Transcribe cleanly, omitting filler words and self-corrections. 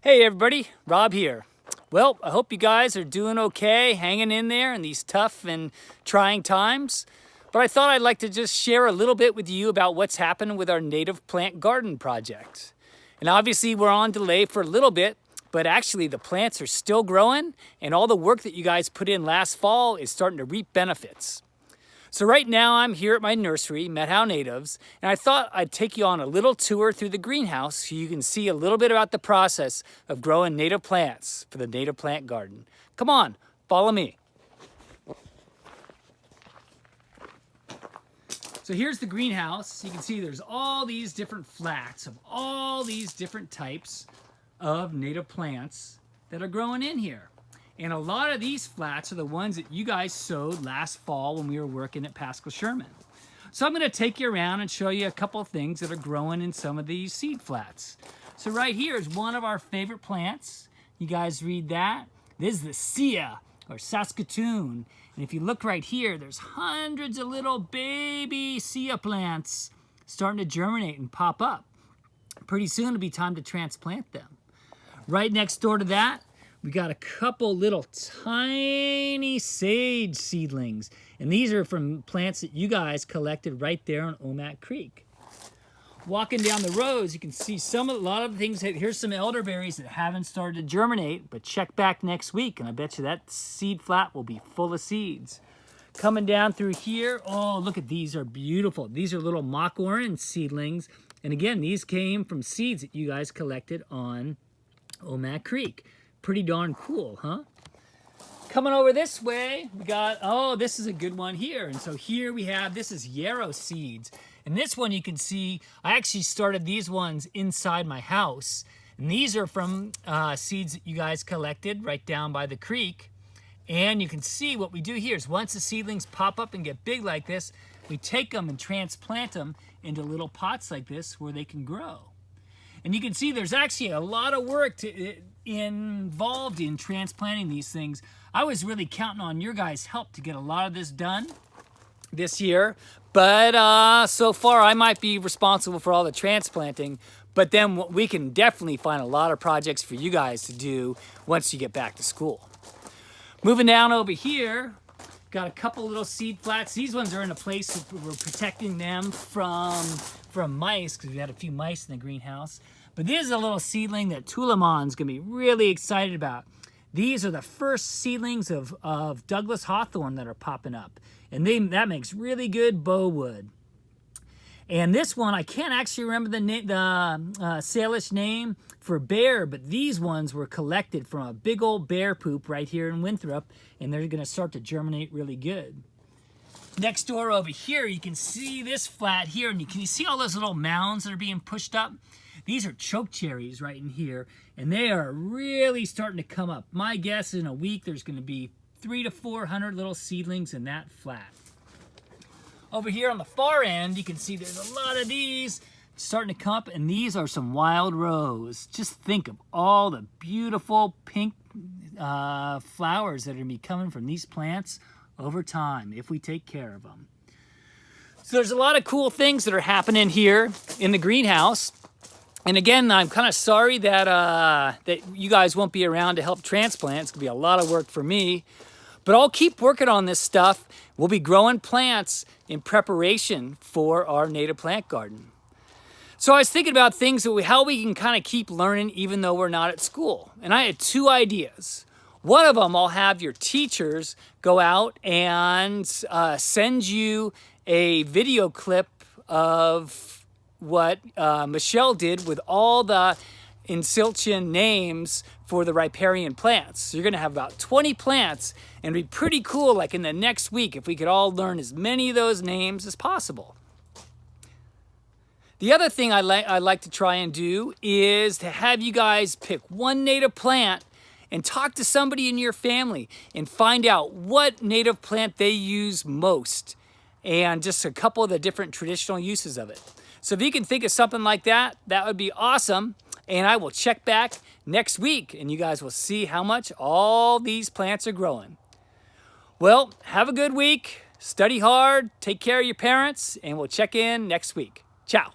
Hey everybody, Rob here. Well, I hope you guys are doing okay, hanging in there in these tough and trying times. But I thought I'd like to just share a little bit with you about what's happened with our native plant garden project. And obviously we're on delay for a little bit, but actually the plants are still growing and all the work that you guys put in last fall is starting to reap benefits. So right now I'm here at my nursery, Methow Natives, and I thought I'd take you on a little tour through the greenhouse so you can see a little bit about the process of growing native plants for the native plant garden. Come on, follow me. So here's the greenhouse. You can see there's all these different flats of all these different types of native plants that are growing in here. And a lot of these flats are the ones that you guys sowed last fall when we were working at Pascal Sherman. So I'm going to take you around and show you a couple of things that are growing in some of these seed flats. So right here is one of our favorite plants. You guys read that? This is the Sia or Saskatoon. And if you look right here, there's hundreds of little baby Sia plants starting to germinate and pop up. Pretty soon it'll be time to transplant them. Right next door to that, we got a couple little tiny sage seedlings. And these are from plants that you guys collected right there on Omak Creek. Walking down the roads, you can see a lot of the things. Here's some elderberries that haven't started to germinate, but check back next week and I bet you that seed flat will be full of seeds. Coming down through here, oh, look at these are beautiful. These are little mock orange seedlings. And again, these came from seeds that you guys collected on Omak Creek. Pretty darn cool, huh? Coming over this way, we got, oh, this is a good one here. And so here we have, this is yarrow seeds. And this one you can see, I actually started these ones inside my house. And these are from seeds that you guys collected right down by the creek. And you can see what we do here is once the seedlings pop up and get big like this, we take them and transplant them into little pots like this where they can grow. And you can see there's actually a lot of work involved in transplanting these things. I was really counting on your guys' help to get a lot of this done this year. But so far I might be responsible for all the transplanting. But then we can definitely find a lot of projects for you guys to do once you get back to school. Moving down over here, got a couple little seed flats. These ones are in a place that we're protecting them from mice because we had a few mice in the greenhouse. But this is a little seedling that Tulamon's gonna be really excited about. These are the first seedlings of Douglas hawthorn that are popping up. And that makes really good bow wood. And this one, I can't actually remember the Salish name for bear, but these ones were collected from a big old bear poop right here in Winthrop, and they're gonna start to germinate really good. Next door over here, you can see this flat here, and can you see all those little mounds that are being pushed up? These are choke cherries right in here, and they are really starting to come up. My guess is in a week, there's gonna be 300 to 400 little seedlings in that flat. Over here on the far end, you can see there's a lot of these starting to come up, and these are some wild rose. Just think of all the beautiful pink flowers that are gonna be coming from these plants over time if we take care of them. So there's a lot of cool things that are happening here in the greenhouse. And again, I'm kind of sorry that you guys won't be around to help transplant. It's gonna be a lot of work for me. But I'll keep working on this stuff. We'll be growing plants in preparation for our native plant garden. So I was thinking about things how we can kind of keep learning even though we're not at school. And I had two ideas. One of them, I'll have your teachers go out and send you a video clip of what Michelle did with all the Insiltian names for the riparian plants. So you're gonna have about 20 plants, and it'd be pretty cool, like in the next week, if we could all learn as many of those names as possible. The other thing I like to try and do is to have you guys pick one native plant and talk to somebody in your family and find out what native plant they use most and just a couple of the different traditional uses of it. So if you can think of something like that, that would be awesome. And I will check back next week and you guys will see how much all these plants are growing. Well, have a good week, study hard, take care of your parents, and we'll check in next week. Ciao.